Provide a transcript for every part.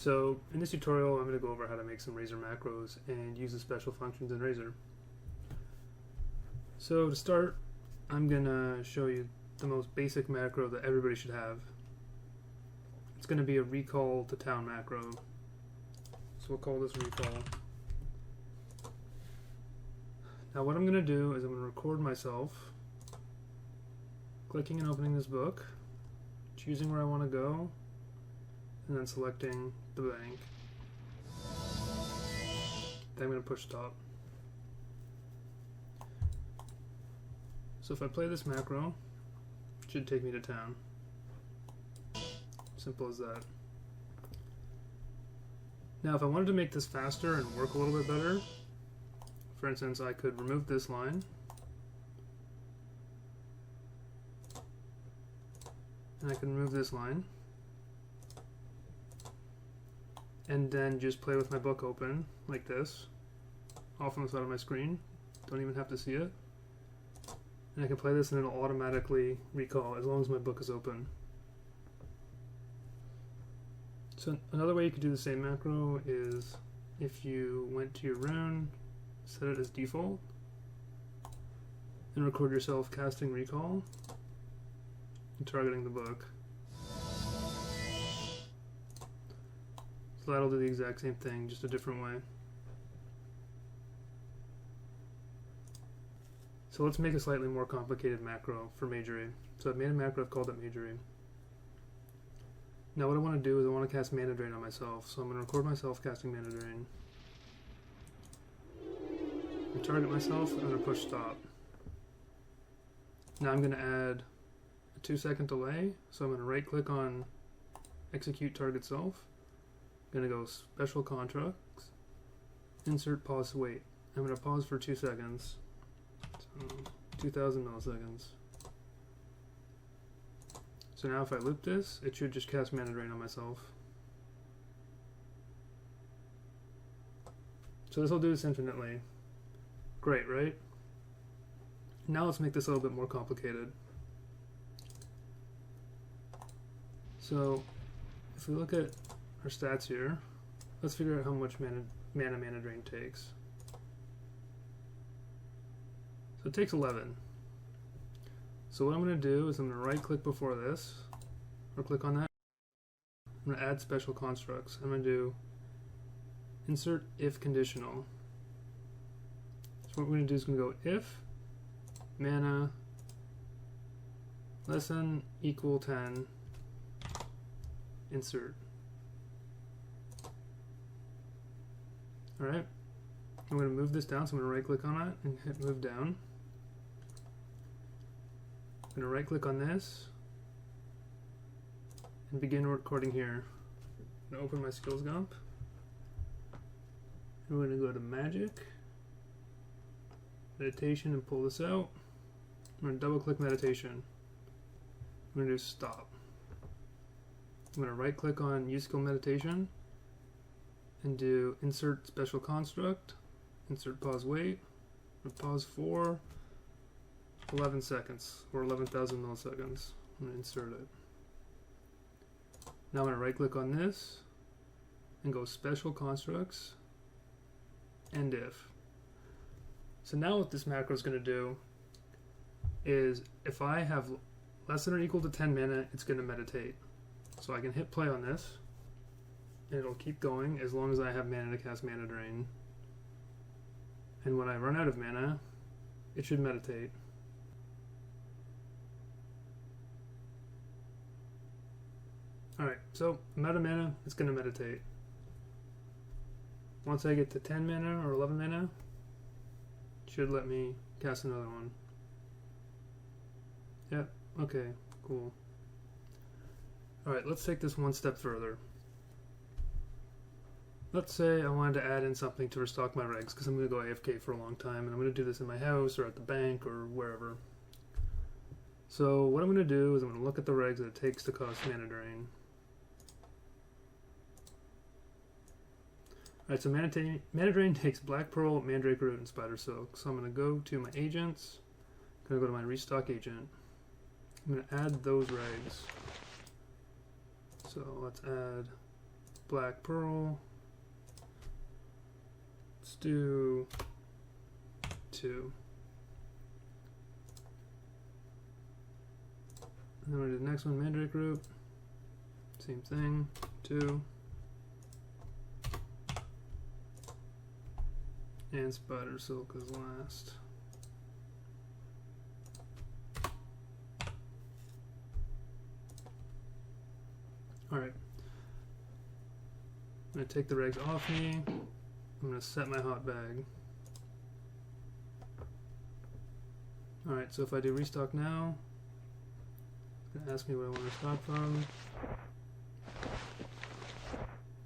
So in this tutorial, I'm going to go over how to make some Razor macros and use the special functions in Razor. So to start, I'm going to show you the most basic macro that everybody should have. It's going to be a recall to town macro. So we'll call this recall. Now what I'm going to do is I'm going to record myself clicking and opening this book, choosing where I want to go, and then selecting the bank. Then I'm going to push stop. So if I play this macro, it should take me to town. Simple as that. Now if I wanted to make this faster and work a little bit better, for instance, I could remove this line and I can remove this line and then just play with my book open like this off on the side of my screen. Don't even have to see it. And I can play this and it'll automatically recall as long as my book is open. So another way you could do the same macro is if you went to your rune, set it as default, and record yourself casting recall and targeting the book. So that'll do the exact same thing, just a different way. So let's make a slightly more complicated macro for Majory. So I've made a macro, I've called it Majory. Now what I want to do is I want to cast Mana Drain on myself. So I'm going to record myself casting Mana Drain. I target myself, I'm going to push stop. Now I'm going to add a 2-second delay. So I'm going to right click on Execute Target Self. I'm going to go Special Constructs, Insert Pause Wait. I'm going to pause for 2 seconds. 2000 milliseconds. So now if I loop this, it should just cast Mana Drain on myself. So this will do this infinitely. Great, right? Now let's make this a little bit more complicated. So if we look at our stats here, let's figure out how much mana Drain takes. So it takes 11. So what I'm going to do is I'm going to right click before this, or click on that. I'm going to add special constructs. I'm going to do insert if conditional. So what we're going to do is going to go if mana less than equal 10 insert. Alright, I'm going to move this down, so I'm going to right click on it and hit move down. I'm going to right click on this and begin recording here. I'm going to open my skills gump. I'm going to go to magic, meditation, and pull this out. I'm going to double click meditation. I'm going to do stop. I'm going to right click on use skill meditation and do insert special construct, insert pause wait, and pause for 11 seconds or 11,000 milliseconds. I'm going to insert it. Now I'm going to right click on this and go special constructs and if. So now what this macro is going to do is if I have less than or equal to 10 mana, it's going to meditate. So I can hit play on this and it'll keep going as long as I have mana to cast Mana Drain. And when I run out of mana, it should meditate. Alright, so I'm out of mana, it's going to meditate. Once I get to 10 mana or 11 mana, it should let me cast another one. Yep, okay, cool. Alright, let's take this one step further. Let's say I wanted to add in something to restock my regs because I'm going to go AFK for a long time and I'm going to do this in my house or at the bank or wherever. So what I'm going to do is I'm going to look at the regs that it takes to cost Mana Drain. Alright, so Mana Drain takes Black Pearl, Mandrake Root, and Spider Silk. So I'm going to go to my agents, I'm going to go to my restock agent. I'm going to add those regs. So let's add black pearl. Let's do 2. And then we'll do the next one, mandrake root. Same thing, 2. And spider silk is last. Alright. I'm going to take the regs off me. I'm going to set my hot bag. Alright, so if I do restock now, it's going to ask me what I want to stock from.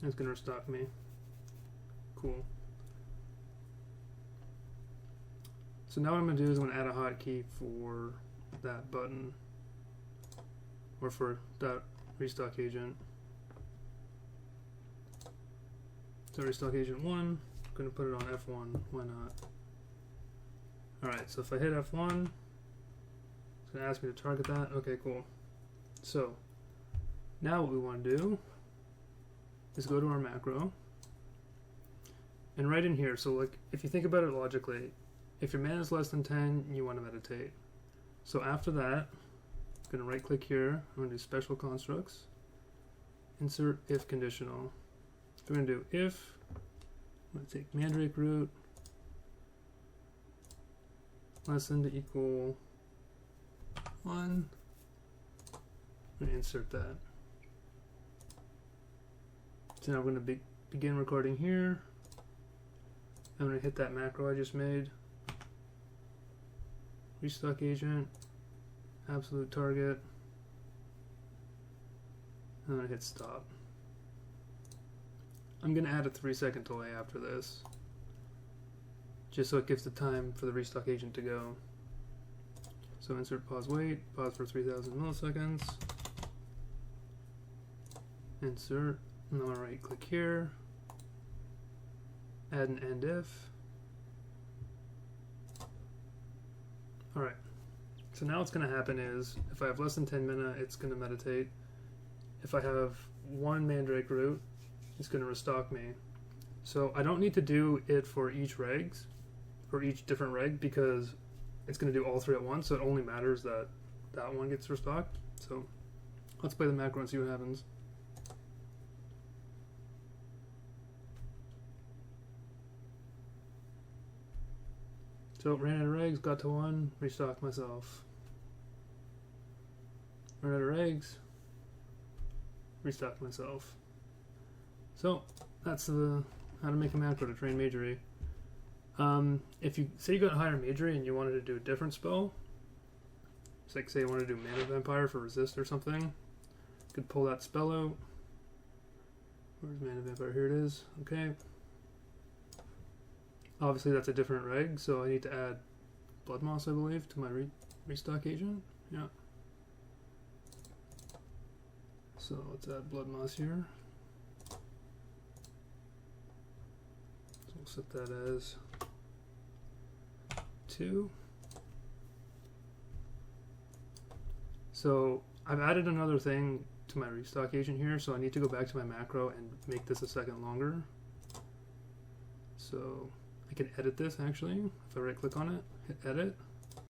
It's going to restock me. Cool. So now what I'm going to do is I'm going to add a hotkey for that button, or for that restock agent. So restock agent 1, I'm going to put it on F1, why not? Alright, so if I hit F1, it's going to ask me to target that. Okay, cool. So now what we want to do is go to our macro, and right in here, so like if you think about it logically, if your mana is less than 10, you want to meditate. So after that, I'm going to right click here, I'm going to do special constructs, insert if conditional. We're going to do if, I'm going to take mandrake root, less than to equal 1, I'm going to insert that. So now I'm going to begin recording here. I'm going to hit that macro I just made. Restock agent, absolute target. I'm going to hit stop. I'm going to add a 3-second delay after this, just so it gives the time for the restock agent to go. So insert pause wait, pause for 3000 milliseconds. Insert, and I'm going to right click here, add an end if. Alright, so now what's going to happen is, if I have less than 10 mana, it's going to meditate. If I have 1 mandrake root, it's going to restock me. So I don't need to do it for each regs, for each different reg, because it's going to do all 3 at once, so it only matters that that one gets restocked. So let's play the macro and see what happens. So ran out of regs, got to 1, restocked myself. Ran out of regs, restocked myself. So that's the how to make a macro to train Magery. If you say you got higher Magery and you wanted to do a different spell, it's like say you wanted to do Mana Vampire for resist or something, you could pull that spell out. Where's Mana Vampire? Here it is. Okay. Obviously that's a different reg, so I need to add Blood Moss, I believe, to my restock agent. Yeah. So let's add Blood Moss here. So we'll set that as 2. So I've added another thing to my restock agent here, so I need to go back to my macro and make this a second longer. So I can edit this actually. If I right click on it, hit edit. I'm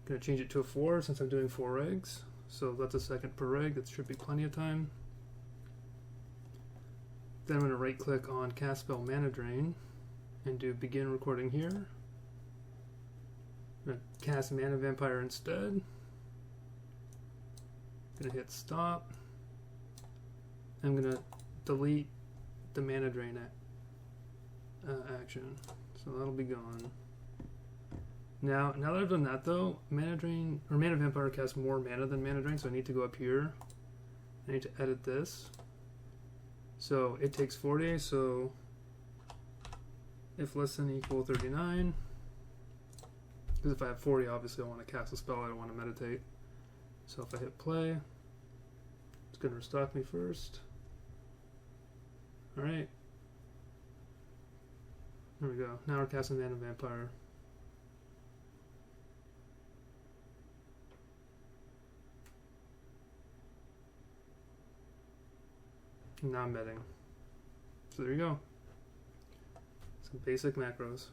going to change it to a 4 since I'm doing 4 regs. So that's a second per reg, that should be plenty of time. Then I'm going to right click on cast spell mana drain and do begin recording here. I'm going to cast Mana Vampire instead. I'm going to hit stop. I'm going to delete the mana drain action, so that'll be gone. Now that I've done that though, Mana Drain or Mana Vampire casts more mana than Mana Drain, so I need to go up here. I need to edit this. So it takes 40, so if less than equal 39, because if I have 40, obviously I want to cast a spell, I don't want to meditate. So if I hit play, it's going to restock me first. Alright. There we go. Now we're casting Mana Vampire. non-betting. So there you go. Some basic macros.